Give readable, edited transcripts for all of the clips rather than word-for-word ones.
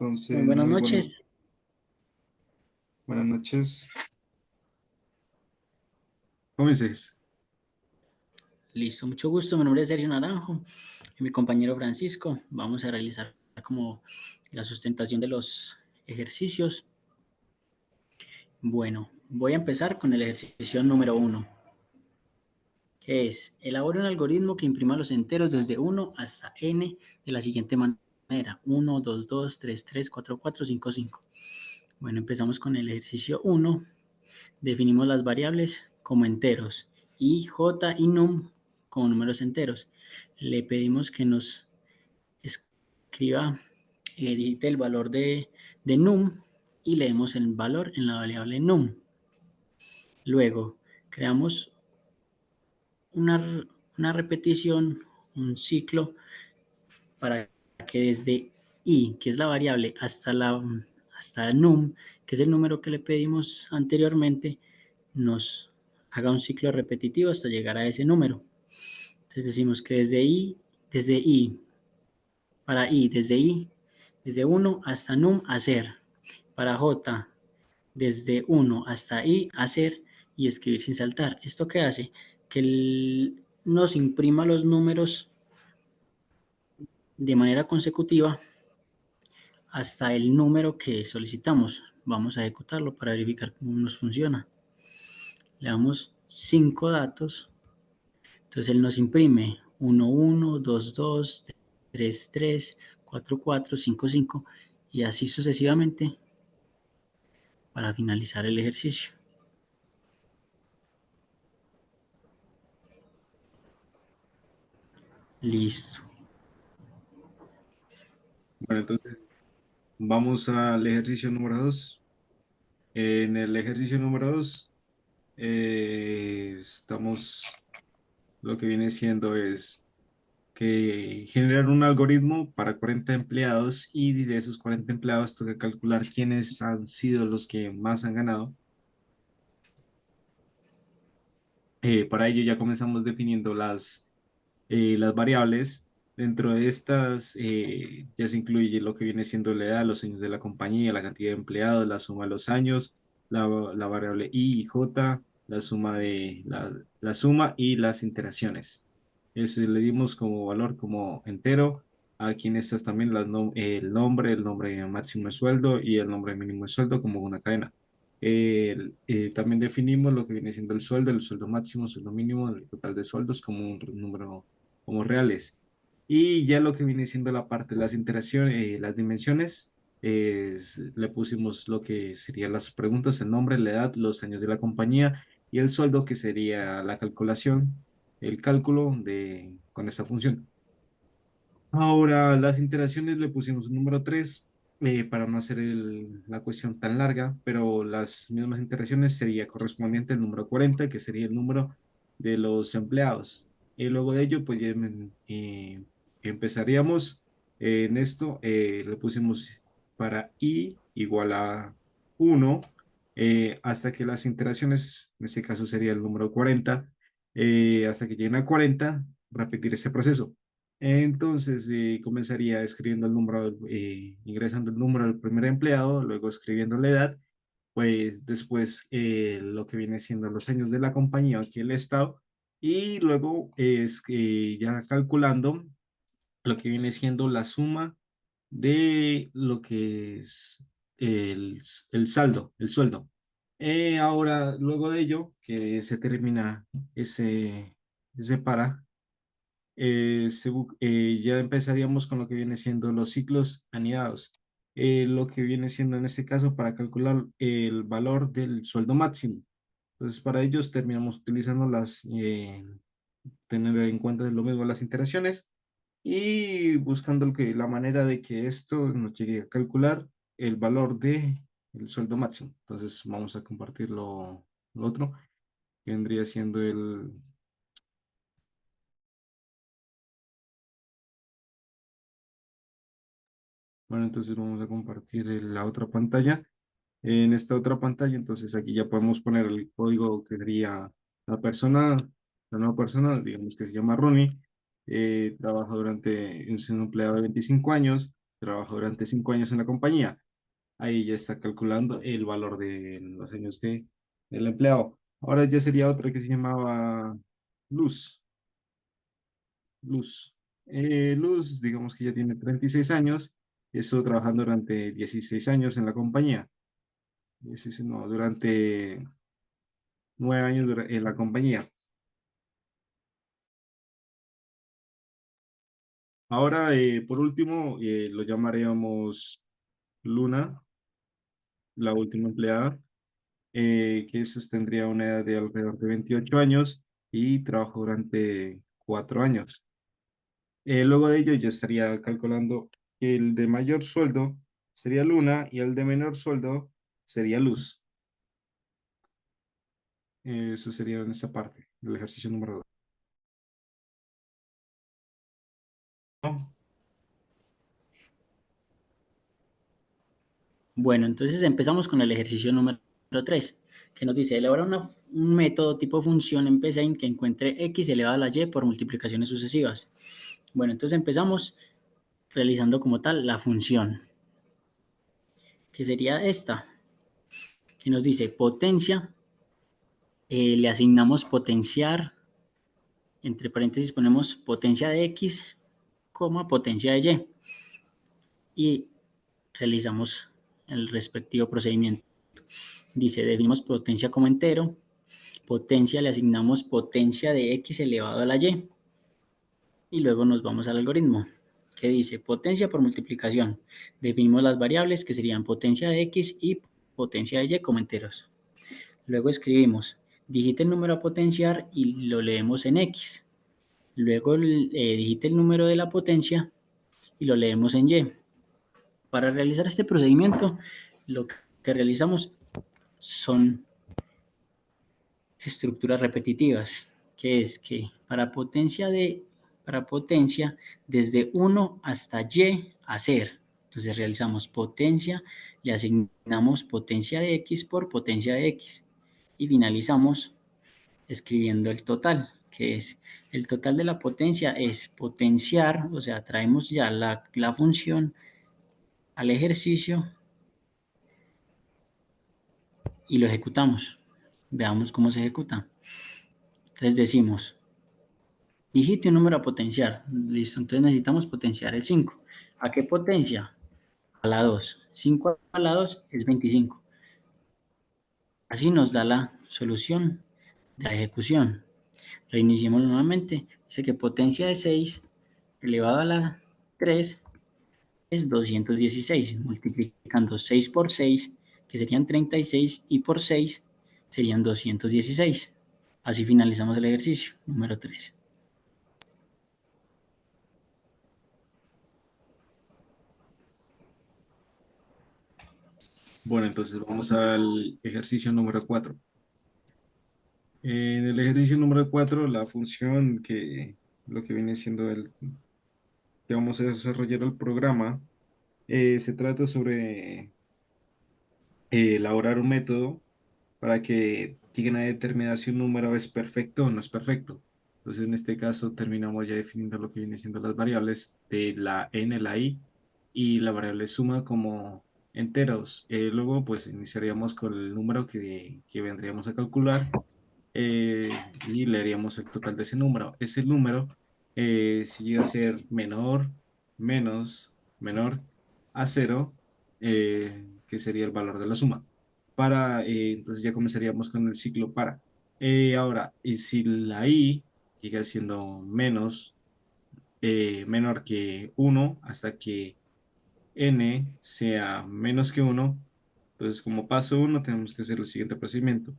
Entonces, Buenas noches. buenas noches. ¿Cómo dices? Listo, mucho gusto. Mi nombre es Sergio Naranjo y mi compañero Francisco. Vamos a realizar como la sustentación de los ejercicios. Bueno, voy a empezar con el ejercicio número 1, que es elabora un algoritmo que imprima los enteros desde 1 hasta n de la siguiente manera: 1, 2, 2, 3, 3, 4, 4, 5, 5. Bueno, empezamos con el ejercicio 1. Definimos las variables como enteros y j y num como números enteros. Le pedimos que nos escriba, edite el valor de num y leemos el valor en la variable num. Luego, creamos una repetición, un ciclo, para que desde i, que es la variable, hasta num, que es el número que le pedimos anteriormente, nos haga un ciclo repetitivo hasta llegar a ese número. Entonces decimos que desde i, desde 1 hasta num, hacer. Para j, desde 1 hasta i, hacer y escribir sin saltar. ¿Esto qué hace? Que nos imprima los números de manera consecutiva hasta el número que solicitamos. Vamos a ejecutarlo para verificar cómo nos funciona. Le damos 5 datos. Entonces él nos imprime 1, 1, 2, 2, 3, 3, 4, 4, 5, 5 y así sucesivamente para finalizar el ejercicio. Listo. Bueno, entonces vamos al ejercicio número 2. En el ejercicio número 2 estamos, lo que viene siendo es que generar un algoritmo para 40 empleados y de esos 40 empleados toca calcular quiénes han sido los que más han ganado. Para ello ya comenzamos definiendo las variables. Dentro de estas ya se incluye lo que viene siendo la edad, los años de la compañía, la cantidad de empleados, la suma de los años, la variable i y j, la suma la suma y las interacciones. Eso le dimos como valor como entero. Aquí en estas también el nombre máximo de sueldo y el nombre mínimo de sueldo como una cadena. También definimos lo que viene siendo el sueldo máximo, el sueldo mínimo, el total de sueldos como un número como reales. Y ya lo que viene siendo la parte de las interacciones, las dimensiones, le pusimos lo que serían las preguntas, el nombre, la edad, los años de la compañía y el sueldo, que sería la calculación, el cálculo con esta función. Ahora, las interacciones le pusimos un número 3 para no hacer la cuestión tan larga, pero las mismas interacciones sería correspondiente al número 40, que sería el número de los empleados. Y luego de ello, pues ya empezaríamos en esto, le pusimos para i igual a 1, hasta que las interacciones, en este caso sería el número 40, hasta que lleguen a 40, repetir ese proceso. Entonces, comenzaría escribiendo el número, ingresando el número del primer empleado, luego escribiendo la edad, pues después lo que viene siendo los años de la compañía, aquí el estado, y luego es que ya calculando lo que viene siendo la suma de lo que es el saldo, el sueldo. Ahora, luego de ello, que se termina ese para ya empezaríamos con lo que viene siendo los ciclos anidados. Lo que viene siendo en este caso para calcular el valor del sueldo máximo. Entonces, para ellos terminamos utilizando tener en cuenta lo mismo las interacciones y buscando la manera de que esto nos llegue a calcular el valor de el sueldo máximo. Entonces, vamos a compartir lo otro, que vendría siendo bueno, entonces vamos a compartir la otra pantalla. En esta otra pantalla, entonces aquí ya podemos poner el código que sería la persona, la nueva persona, digamos que se llama Ronnie, trabaja es un empleado de 25 años, trabajó durante 5 años en la compañía. Ahí ya está calculando el valor de los años del empleado. Ahora ya sería otra que se llamaba Luz. Luz. Luz, digamos que ya tiene 36 años y estuvo trabajando durante 16 años en la compañía. 16, no, durante 9 años en la compañía. Ahora, por último, lo llamaríamos Luna, la última empleada, que sostendría una edad de alrededor de 28 años y trabajó durante 4 años. Luego de ello ya estaría calculando que el de mayor sueldo sería Luna y el de menor sueldo sería Luz. Eso sería en esta parte del ejercicio número 2. Bueno, entonces empezamos con el ejercicio número 3, que nos dice, elabora un método tipo función en Pseudocode que encuentre x elevado a la y por multiplicaciones sucesivas. Bueno, entonces empezamos realizando como tal la función, que sería esta, que nos dice potencia, le asignamos potenciar, entre paréntesis ponemos potencia de x, potencia de y realizamos el respectivo procedimiento. Dice, definimos potencia como entero, potencia le asignamos potencia de x elevado a la y luego nos vamos al algoritmo que dice potencia por multiplicación. Definimos las variables que serían potencia de x y potencia de y como enteros. Luego escribimos digite el número a potenciar y lo leemos en x. Luego digite el número de la potencia y lo leemos en y. Para realizar este procedimiento, lo que realizamos son estructuras repetitivas, que es que para potencia desde 1 hasta y hacer. Entonces realizamos potencia, le asignamos potencia de x por potencia de x y finalizamos escribiendo el total, que es el total de la potencia es potenciar, o sea, traemos ya la función al ejercicio y lo ejecutamos. Veamos cómo se ejecuta. Entonces decimos digite un número a potenciar. Listo, entonces necesitamos potenciar el 5. ¿A qué potencia? A la 2. 5 a la 2 es 25. Así nos da la solución de la ejecución. Reiniciemos nuevamente. Dice que potencia de 6 elevado a la 3 es 216. Multiplicando 6 por 6, que serían 36, y por 6 serían 216. Así finalizamos el ejercicio número 3. Bueno, entonces vamos al ejercicio número 4. En el ejercicio número 4, la función lo que viene siendo que vamos a desarrollar el programa, se trata sobre elaborar un método para que lleguen a determinar si un número es perfecto o no es perfecto. Entonces, en este caso, terminamos ya definiendo lo que viene siendo las variables de la n, la i y la variable suma como enteros. Luego, pues, iniciaríamos con el número que vendríamos a calcular, y le haríamos el total de ese número. Ese número, si llega a ser menor, menos, menor a cero, que sería el valor de la suma. Entonces ya comenzaríamos con el ciclo para. Ahora, y si la i llega siendo menor que uno hasta que n sea menos que uno, entonces como paso uno tenemos que hacer el siguiente procedimiento.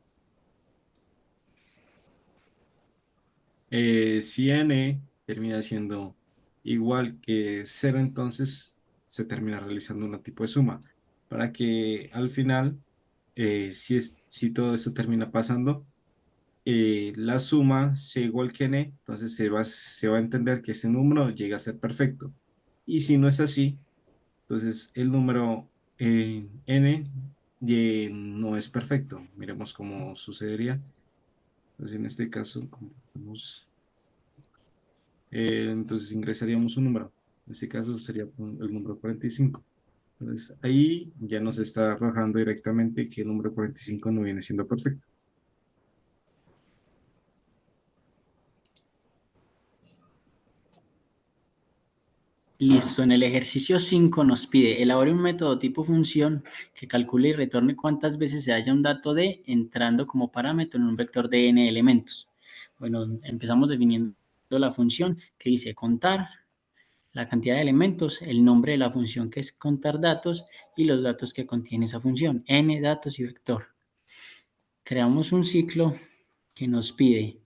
Si n termina siendo igual que cero, entonces se termina realizando un tipo de suma para que al final, si todo esto termina pasando, la suma sea igual que n, entonces se va a entender que ese número llega a ser perfecto. Y si no es así, entonces el número n no es perfecto. Miremos cómo sucedería. Entonces en este caso, entonces ingresaríamos un número. En este caso sería el número 45. Entonces ahí ya nos está arrojando directamente que el número 45 no viene siendo perfecto. Listo, en el ejercicio 5 nos pide elabore un método tipo función que calcule y retorne cuántas veces se halla un dato D entrando como parámetro en un vector de n elementos. Bueno, empezamos definiendo la función que dice contar la cantidad de elementos, el nombre de la función que es contar datos y los datos que contiene esa función, n datos y vector. Creamos un ciclo que nos pide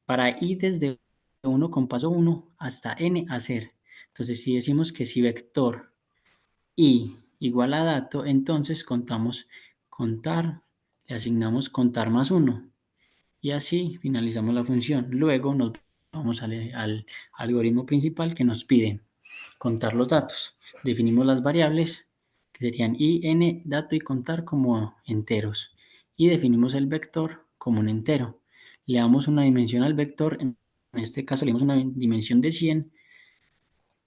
para i desde 1 con paso 1 hasta n hacer. Entonces, si decimos que si vector i igual a dato, entonces contamos contar, le asignamos contar más 1 y así finalizamos la función. Luego nos vamos al algoritmo principal que nos pide contar los datos. Definimos las variables que serían i, n, dato y contar como enteros y definimos el vector como un entero. Le damos una dimensión al vector, en este caso le damos una dimensión de 100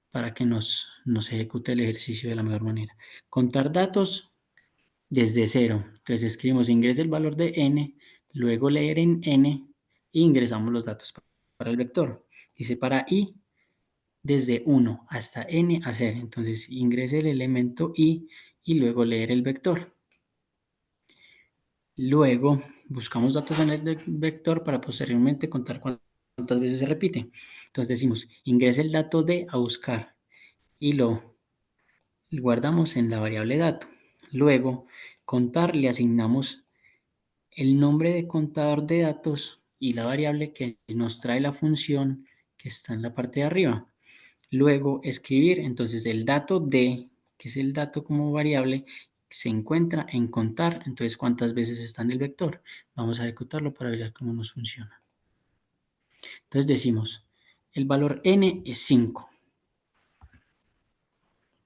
para que nos ejecute el ejercicio de la mejor manera. Contar datos desde cero. Entonces escribimos ingrese el valor de n, luego leer en n e ingresamos los datos para el vector. Dice para i desde 1 hasta n hacer. Entonces ingrese el elemento i y luego leer el vector. Luego buscamos datos en el vector para posteriormente contar cuántas veces se repite. Entonces decimos ingrese el dato de a buscar y lo guardamos en la variable dato. Luego contar le asignamos el nombre de contador de datos y la variable que nos trae la función que está en la parte de arriba. Luego escribir, entonces el dato de, que es el dato como variable, se encuentra en contar, entonces cuántas veces está en el vector. Vamos a ejecutarlo para ver cómo nos funciona. Entonces decimos, el valor n es 5.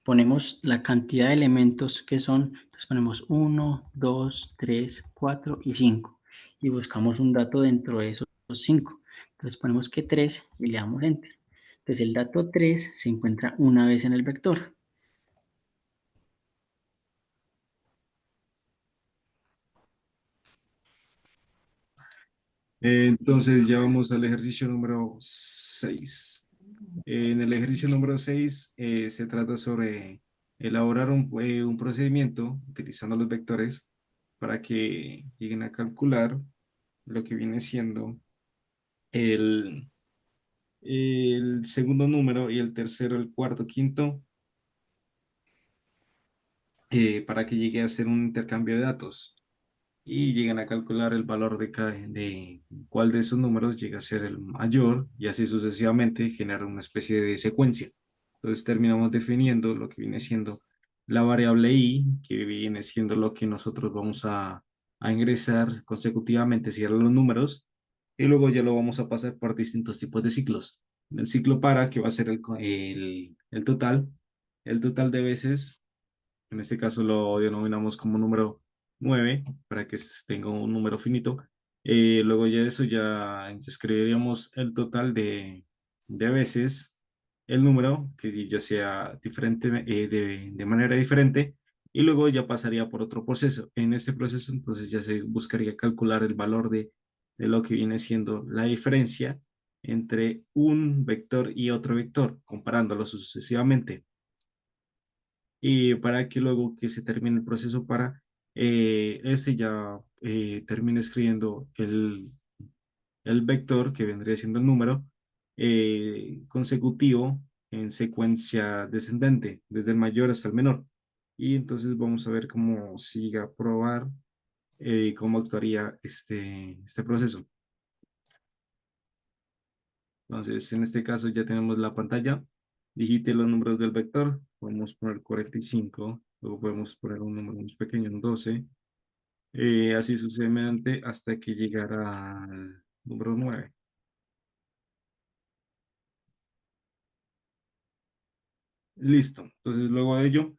Ponemos la cantidad de elementos que son, entonces ponemos 1, 2, 3, 4 y 5. Y buscamos un dato dentro de esos 5. Entonces ponemos que 3 y le damos enter. Entonces el dato 3 se encuentra una vez en el vector. Entonces ya vamos al ejercicio número 6. En el ejercicio número 6 se trata sobre elaborar un procedimiento utilizando los vectores para que lleguen a calcular lo que viene siendo el, el segundo número y el tercero, el cuarto, quinto, para que llegue a hacer un intercambio de datos y lleguen a calcular el valor de cuál de esos números llega a ser el mayor y así sucesivamente generar una especie de secuencia. Entonces terminamos definiendo lo que viene siendo la variable i, que viene siendo lo que nosotros vamos a ingresar consecutivamente si eran los números, y luego ya lo vamos a pasar por distintos tipos de ciclos. El ciclo para, que va a ser el total de veces, en este caso lo denominamos como número 9 para que tenga un número finito. Luego ya de eso ya escribiríamos el total de veces el número, que sí ya sea diferente, de manera diferente, y luego ya pasaría por otro proceso. En este proceso entonces ya se buscaría calcular el valor de lo que viene siendo la diferencia entre un vector y otro vector, comparándolo sucesivamente y para que luego que se termine el proceso para este ya termine escribiendo el vector que vendría siendo el número consecutivo en secuencia descendente, desde el mayor hasta el menor. Y entonces vamos a ver cómo sigue a probar cómo actuaría este proceso. Entonces, en este caso ya tenemos la pantalla. Digite los números del vector. Podemos poner 45. Luego podemos poner un número más pequeño, un 12. Así sucesivamente hasta que llegara al número 9. Listo. Entonces, luego de ello,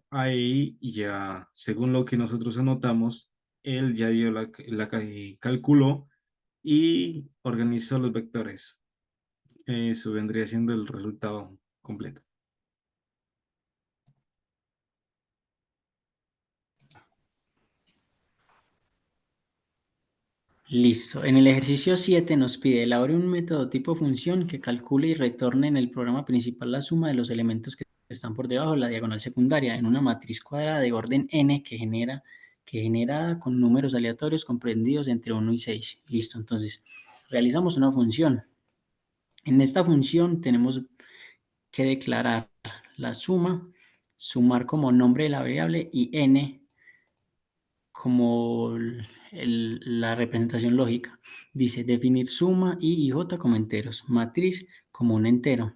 ahí ya, según lo que nosotros anotamos, él ya dio calculó y organizó los vectores. Eso vendría siendo el resultado completo. Listo. En el ejercicio 7 nos pide elabore un método tipo función que calcule y retorne en el programa principal la suma de los elementos que están por debajo de la diagonal secundaria en una matriz cuadrada de orden n que genera con números aleatorios comprendidos entre 1 y 6. Listo. Entonces, realizamos una función. En esta función tenemos que declarar la suma, sumar como nombre de la variable y n como la representación lógica. Dice definir suma y j como enteros, matriz como un entero.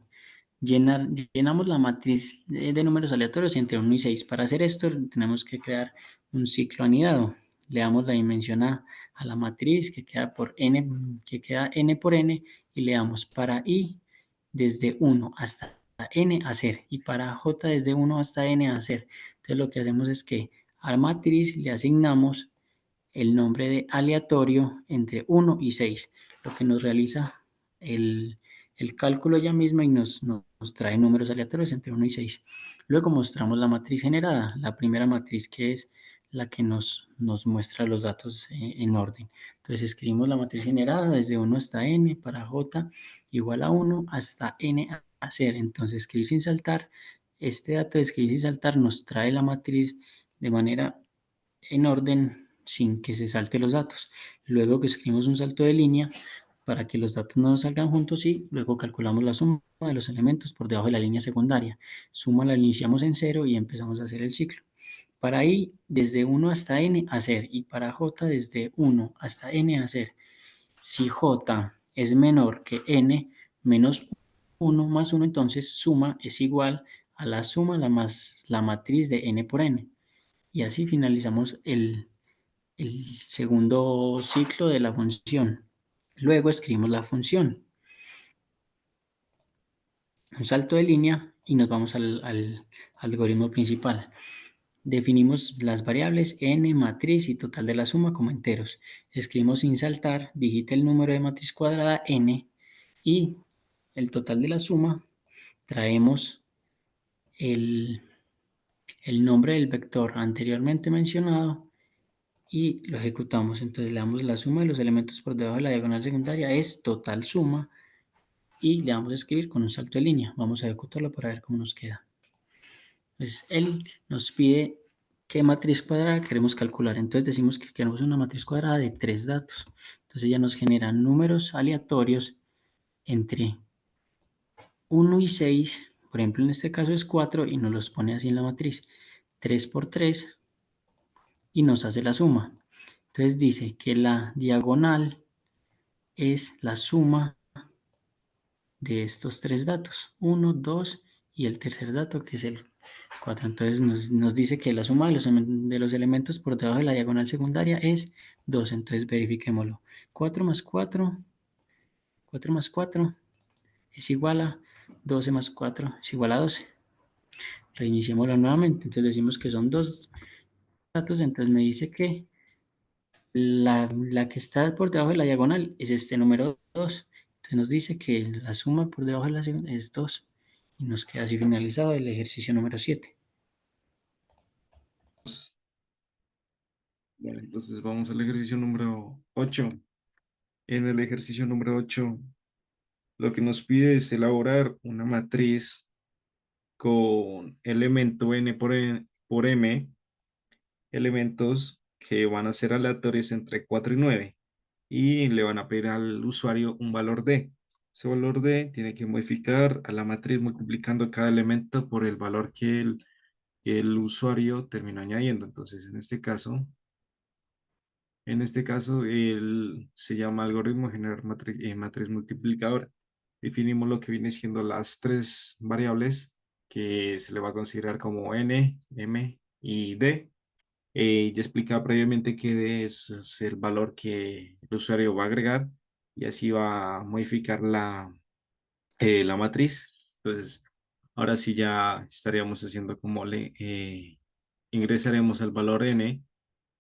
Llenamos la matriz de números aleatorios entre 1 y 6. Para hacer esto tenemos que crear un ciclo anidado. Le damos la dimensión a la matriz que queda por n, que queda n por n, y le damos para i desde 1 hasta n hacer y para j desde 1 hasta n hacer. Entonces lo que hacemos es que a la matriz le asignamos el nombre de aleatorio entre 1 y 6, lo que nos realiza el, el cálculo ya mismo y nos trae números aleatorios entre 1 y 6. Luego mostramos la matriz generada, la primera matriz que es la que nos muestra los datos en orden. Entonces escribimos la matriz generada desde 1 hasta n para j igual a 1 hasta n a hacer. Entonces escribir sin saltar, este dato de escribir sin saltar nos trae la matriz de manera en orden sin que se salte los datos. Luego que escribimos un salto de línea para que los datos no salgan juntos y luego calculamos la suma de los elementos por debajo de la línea secundaria. Suma la iniciamos en cero y empezamos a hacer el ciclo. Para i desde 1 hasta n hacer y para j desde 1 hasta n hacer. Si j es menor que n menos 1 más 1, entonces suma es igual a la suma más la matriz de n por n. Y así finalizamos el segundo ciclo de la función. Luego escribimos la función, un salto de línea y nos vamos al algoritmo principal. Definimos las variables n, matriz y total de la suma como enteros. Escribimos sin saltar, digita el número de matriz cuadrada n y el total de la suma. Traemos el, el nombre del vector anteriormente mencionado y lo ejecutamos. Entonces le damos la suma de los elementos por debajo de la diagonal secundaria es total suma y le vamos a escribir con un salto de línea. Vamos a ejecutarlo para ver cómo nos queda. Pues él nos pide qué matriz cuadrada queremos calcular. Entonces decimos que queremos una matriz cuadrada de 3 datos. Entonces ya nos generan números aleatorios entre 1 y 6. Por ejemplo, en este caso es 4 y nos los pone así en la matriz. 3 por 3 y nos hace la suma. Entonces dice que la diagonal es la suma de estos tres datos, 1, 2 y el tercer dato que es el 4. Entonces nos dice que la suma de los elementos por debajo de la diagonal secundaria es 2. Entonces verifiquémoslo. 4 más 4, 4 más 4 es igual a 12 más 4 es igual a 12. Reiniciémoslo nuevamente. Entonces decimos que son dos datos. Entonces me dice que la que está por debajo de la diagonal es este número 2. Entonces nos dice que la suma por debajo de la segunda es 2. Y nos queda así finalizado el ejercicio número 7. Bueno, entonces vamos al ejercicio número 8. En el ejercicio número 8, lo que nos pide es elaborar una matriz con elemento n por m, elementos que van a ser aleatorios entre 4 y 9, y le van a pedir al usuario un valor d. Ese valor d tiene que modificar a la matriz multiplicando cada elemento por el valor que el usuario terminó añadiendo. Entonces, en este caso, se llama algoritmo de generar matriz multiplicadora. Definimos lo que viene siendo las tres variables que se le va a considerar como n, m y d. Ya explicaba previamente que d es el valor que el usuario va a agregar y así va a modificar la matriz. Entonces, ahora sí ya estaríamos haciendo como ingresaremos el valor n,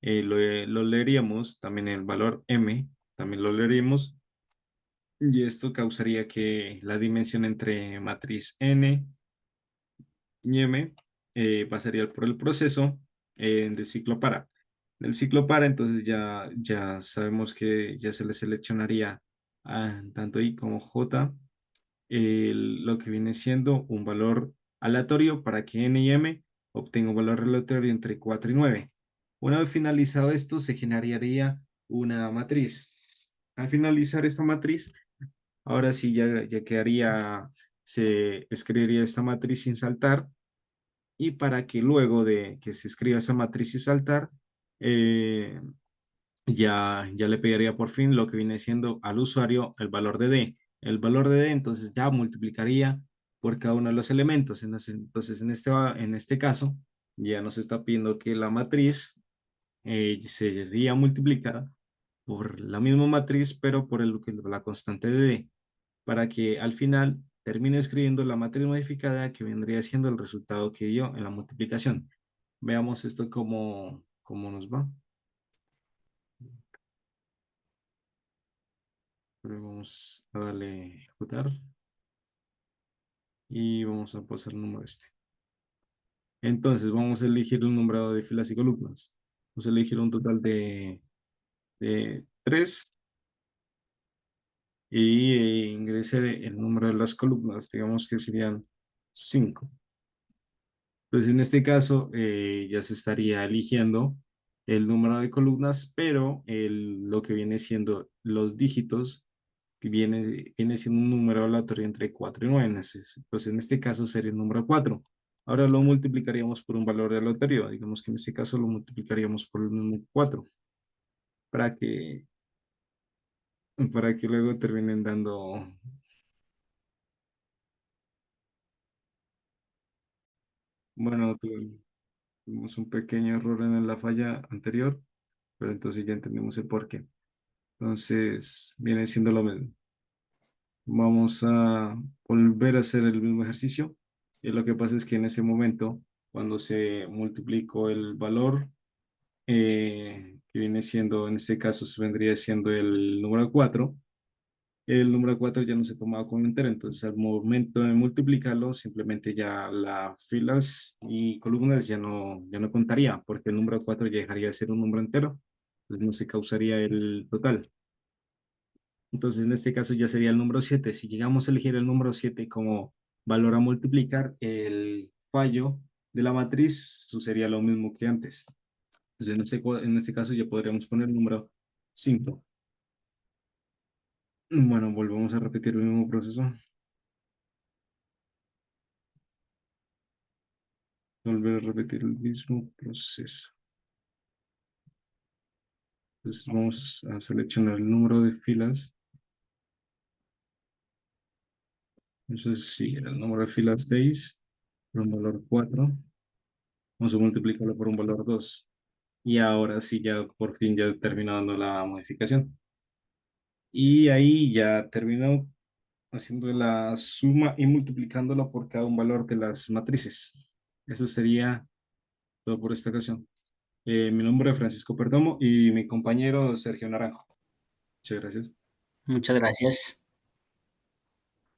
lo leeríamos, también el valor m, también lo leeríamos y esto causaría que la dimensión entre matriz n y m pasaría por el proceso del ciclo para. Del ciclo para, entonces ya sabemos que ya se le seleccionaría a tanto i como j lo que viene siendo un valor aleatorio para que n y m obtenga un valor aleatorio entre 4 y 9. Una vez finalizado esto, se generaría una matriz. Al finalizar esta matriz, ahora sí ya quedaría, se escribiría esta matriz sin saltar y para que luego de que se escriba esa matriz sin saltar, eh, ya le pegaría por fin lo que viene siendo al usuario el valor de D. El valor de D entonces ya multiplicaría por cada uno de los elementos. Entonces en este caso ya nos está pidiendo que la matriz sería multiplicada por la misma matriz, pero por la constante de D, para que al final termine escribiendo la matriz modificada que vendría siendo el resultado que dio en la multiplicación. Veamos esto cómo nos va. Pero vamos a darle ejecutar y vamos a pasar el número este. Entonces vamos a elegir un número de filas y columnas. Vamos a elegir un total de 3 y ingrese el número de las columnas, digamos que serían 5. Entonces en este caso ya se estaría eligiendo el número de columnas, pero lo que viene siendo los dígitos que viene siendo un número aleatorio entre 4 y 9. Pues en este caso sería el número 4. Ahora lo multiplicaríamos por un valor aleatorio. Digamos que en este caso lo multiplicaríamos por el número 4 para que, para que luego terminen dando, bueno, tuvimos un pequeño error en la falla anterior, pero entonces ya entendemos el por qué. Entonces viene siendo lo mismo. Vamos a volver a hacer el mismo ejercicio. Y lo que pasa es que en ese momento, cuando se multiplicó el valor, que viene siendo, en este caso, se vendría siendo el número 4, el número 4 ya no se tomaba como entero. Entonces, al momento de multiplicarlo, simplemente ya las filas y columnas ya no contaría, porque el número 4 ya dejaría de ser un número entero. Entonces, no se causaría el total. Entonces, en este caso ya sería el número 7. Si llegamos a elegir el número 7 como valor a multiplicar, el fallo de la matriz sucedería lo mismo que antes. Entonces, en este caso ya podríamos poner el número 5. Bueno, volvemos a repetir el mismo proceso. Volver a repetir el mismo proceso. Entonces, vamos a seleccionar el número de filas. Entonces, sí, el número de filas 6 por un valor 4. Vamos a multiplicarlo por un valor 2. Y ahora sí, ya por fin ya terminó dando la modificación. Y ahí ya terminó haciendo la suma y multiplicándola por cada un valor de las matrices. Eso sería todo por esta ocasión. Mi nombre es Francisco Perdomo y mi compañero Sergio Naranjo. Muchas gracias. Muchas gracias.